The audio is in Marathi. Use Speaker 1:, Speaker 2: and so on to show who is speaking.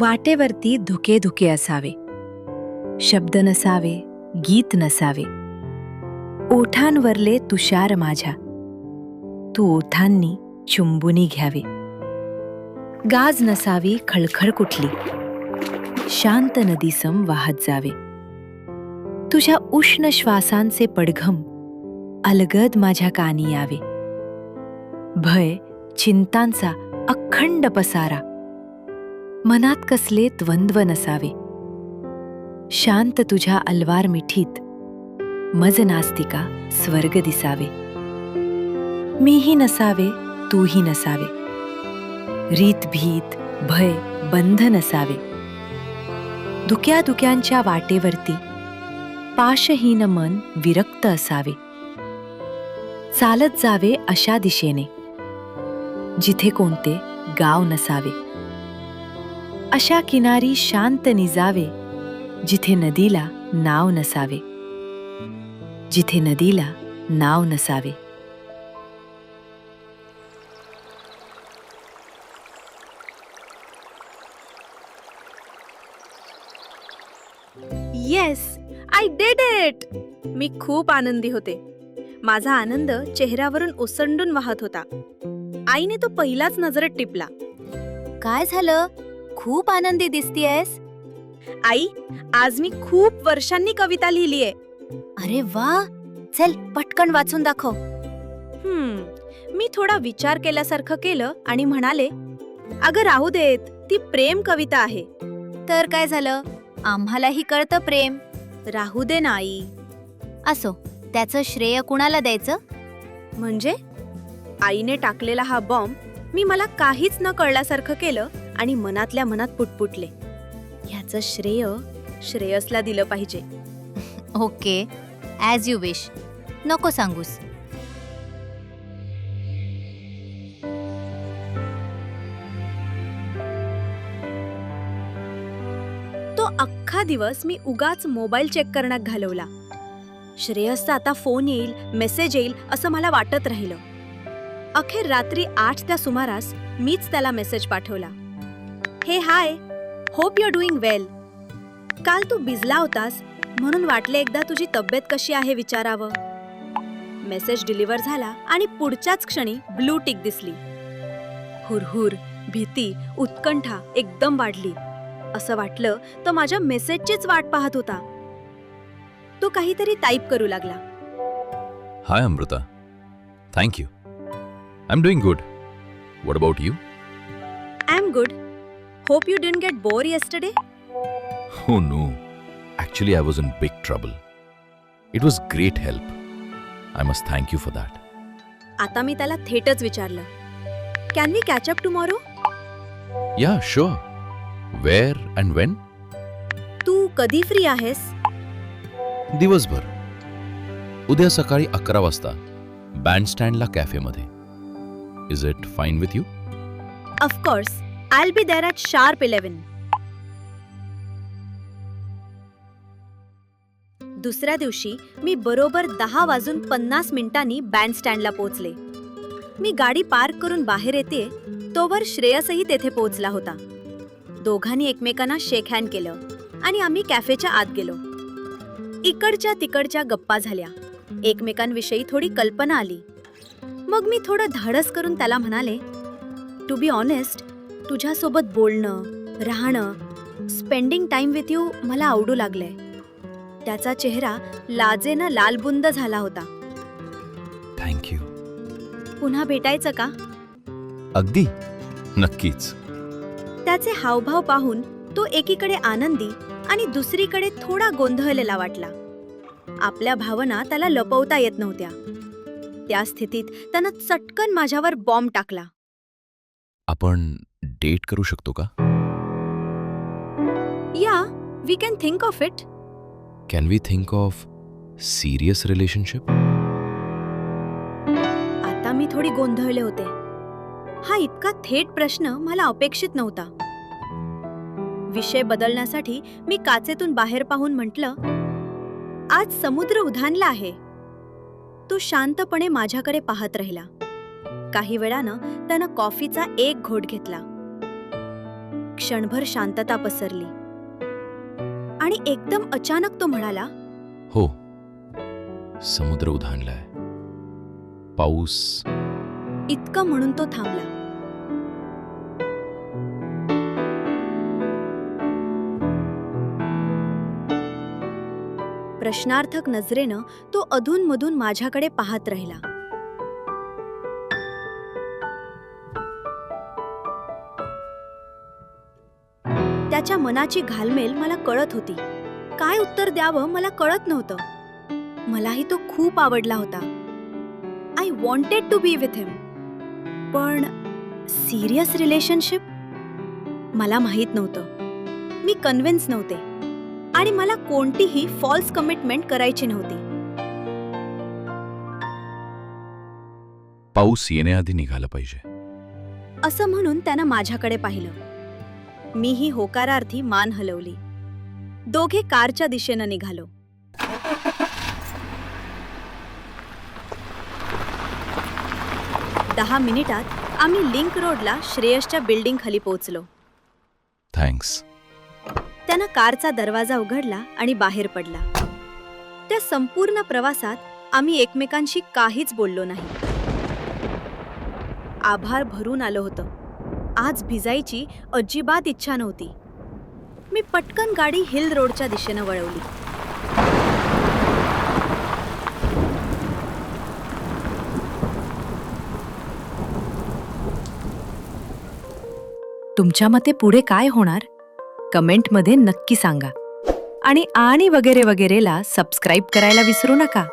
Speaker 1: वाटेवरती धुके धुके असावे, शब्द नसावे, गीत नसावे. ओठांवरले तुषार माझ्या, तू ओठांनी चुंबुनी घ्यावे. गाज नसावी खळखळ कुठली, शांत नदीसम वाहत जावे. तुझ्या उष्ण श्वासांचे पडघम अलगद माझ्या कानी यावे. भय चिंतांचा अखंड पसारा, मनात कसले द्वंद्व नसावे. शांत तुझ्या अलवार मिठीत मज नास्तिका स्वर्ग दिसावे. मीही नसावे, तूही नसावे, रीत भीत भय बंध नसावे. धुक्या धुक्यांच्या वाटेवरती पाशहीन मन विरक्त असावे. चालत जावे अशा दिशेने जिथे कोणते गाव नसावे. अशा किनारी शांत निजावे जिथे नदीला नाव नसावे. जिथे नदीला नाव नसावे.
Speaker 2: Yes, I did it. मी खूप आनंदी होते. माझा आनंद चेहऱ्यावरून ओसंडून वाहत होता. आईने तो पहिलाच नजरेत टिपला.
Speaker 3: काय झालं? खूप आनंदी दिसतीयस.
Speaker 2: आई, आज मी खूप वर्षांनी कविता लिहिलीये.
Speaker 3: अरे वा, चल पटकन वाचून दाखव.
Speaker 2: मी थोडा विचार केल्यासारखं केलं आणि म्हणाले, अगं राहू देत, ती प्रेम कविता आहे.
Speaker 3: तर काय झालं? आम्हालाही कळतं प्रेम.
Speaker 2: राहू दे ना आई.
Speaker 3: असो, त्याचं श्रेय कुणाला द्यायचं?
Speaker 2: म्हणजे आईने टाकलेला हा बॉम्ब मी मला काहीच न कळल्यासारखं केलं आणि मनातल्या मनात पुटपुटले. ह्याचं श्रेय श्रेयसला दिलं पाहिजे.
Speaker 3: Okay, as you wish. नको सांगूस.
Speaker 2: तो अख्खा दिवस मी उगाच मोबाईल चेक करण्यात घालवला. श्रेयसचा आता फोन येईल, मेसेज येईल असं मला वाटत राहिलं. अखेर रात्री 8च्या सुमारास मीच त्याला मेसेज पाठवला. हे हाय, होप यू आर डुईंग वेल. काल तू भिजला होतास म्हणून वाटले एकदा तुझी तब्येत कशी आहे विचारावं. मेसेज डिलिव्हर झाला आणि पुढच्याच क्षणी ब्लू टिक दिसली. हुरहुर, भीती, उत्कंठा एकदम वाढली. असं वाटलं तो माझ्या मेसेजचीच वाट पाहत होता. तो काहीतरी टाईप करू लागला.
Speaker 4: Hi Amrita, thank you. I am doing good. What about you?
Speaker 2: I am good. Hope you didn't get bore yesterday.
Speaker 4: Oh no. Actually, I was in big trouble. It was great help. I must thank you for that.
Speaker 2: आता मी त्याला थेटच विचारलं, can we catch up tomorrow?
Speaker 4: Yeah, sure. Where and when?
Speaker 2: तू कधी फ्री आहेस?
Speaker 4: दिवसभर. उद्या सकाळी 11 वाजता बँडस्टँडला कॅफेमध्ये. Is it fine with you?
Speaker 2: Of course, I will be there at sharp 11. दुसऱ्या दिवशी मी बरोबर 10:50 बँडस्टँडला पोहोचले. मी गाडी पार्क करून बाहेर येते तोवर श्रेयसही तेथे पोहोचला होता. दोघांनी एकमेकांना शेक हँड केलं आणि आम्ही कॅफेच्या आत गेलो. इकडच्या तिकडच्या गप्पा झाल्या. एकमेकांविषयी थोडी कल्पना आली. मग मी थोडं धाडस करून त्याला म्हणाले, टू बी ऑनेस्ट, तुझ्यासोबत बोलणं, राहणं, स्पेंडिंग टाइम विथ यू मला आवडू लागलंय. त्याचा चेहरा लाजेनं लालबुंद झाला होता.
Speaker 4: Thank you.
Speaker 2: पुन्हा भेटायचं का?
Speaker 4: अगदी, नक्कीच.
Speaker 2: त्याचे हावभाव पाहून तो एकीकडे आनंदी आणि दुसरीकडे थोडा गोंधळलेला वाटला. आपल्या भावना त्याला लपवता येत नव्हत्या. त्या स्थितीत त्यानं चटकन माझ्यावर बॉम्ब टाकला.
Speaker 4: आपण डेट करू शकतो का?
Speaker 2: Yeah, we can think of it.
Speaker 4: Can we think of serious relationship?
Speaker 2: आता मी थोडी गोंधळले होते. हा इतका थेट प्रश्न मला अपेक्षित नव्हता. विषय बदलण्यासाठी मी काचेतून बाहेर पाहून म्हटलं, आज समुद्र उधाणला आहे. तो शांतपणे माझ्याकडे पाहत राहिला. काही वेळानं त्यानं कॉफीचा एक घोट घेतला. क्षणभर शांतता पसरली आणि एकदम अचानक तो म्हणाला,
Speaker 4: हो, समुद्र उधाणलाय. पाऊस.
Speaker 2: इतकं म्हणून तो थांबला. प्रश्नार्थक नजरेनं तो अधूनमधून माझ्याकडे पाहत राहिला. त्याच्या मनाची घालमेल मला कळत होती. काय उत्तर द्यावं मला कळत नव्हतं. मलाही तो खूप आवडला होता. I wanted to be with him. पण सिरियस रिलेशनशिप? मला माहीत नव्हतं. मी कन्व्हिन्स नव्हते आणि मला कोणतीही फॉल्स कमिटमेंट करायची नव्हती.
Speaker 4: पाऊस येण्याआधी निघाला पाहिजे.
Speaker 2: असं म्हणून त्यानं माझ्याकडे पाहिलं. मीही होकारार्थी मान हलवली. दोघे कारच्या दिशेनं निघालो. दहा मिनिटात आम्ही लिंक रोडला श्रेयसच्या बिल्डिंग खाली पोहोचलो.
Speaker 4: थँक्स.
Speaker 2: त्यानं कारचा दरवाजा उघडला आणि बाहेर पडला. त्या संपूर्ण प्रवासात आम्ही एकमेकांशी काहीच बोललो नाही. आभार भरून आलं होतं. आज भिजायची अजिबात इच्छा नव्हती. मी पटकन गाडी हिल रोडच्या दिशेनं वळवली.
Speaker 1: तुमच्या मते पुढे काय होणार? कमेंटमध्ये नक्की सांगा आणि वगैरे वगैरेला सबस्क्राईब करायला विसरू नका.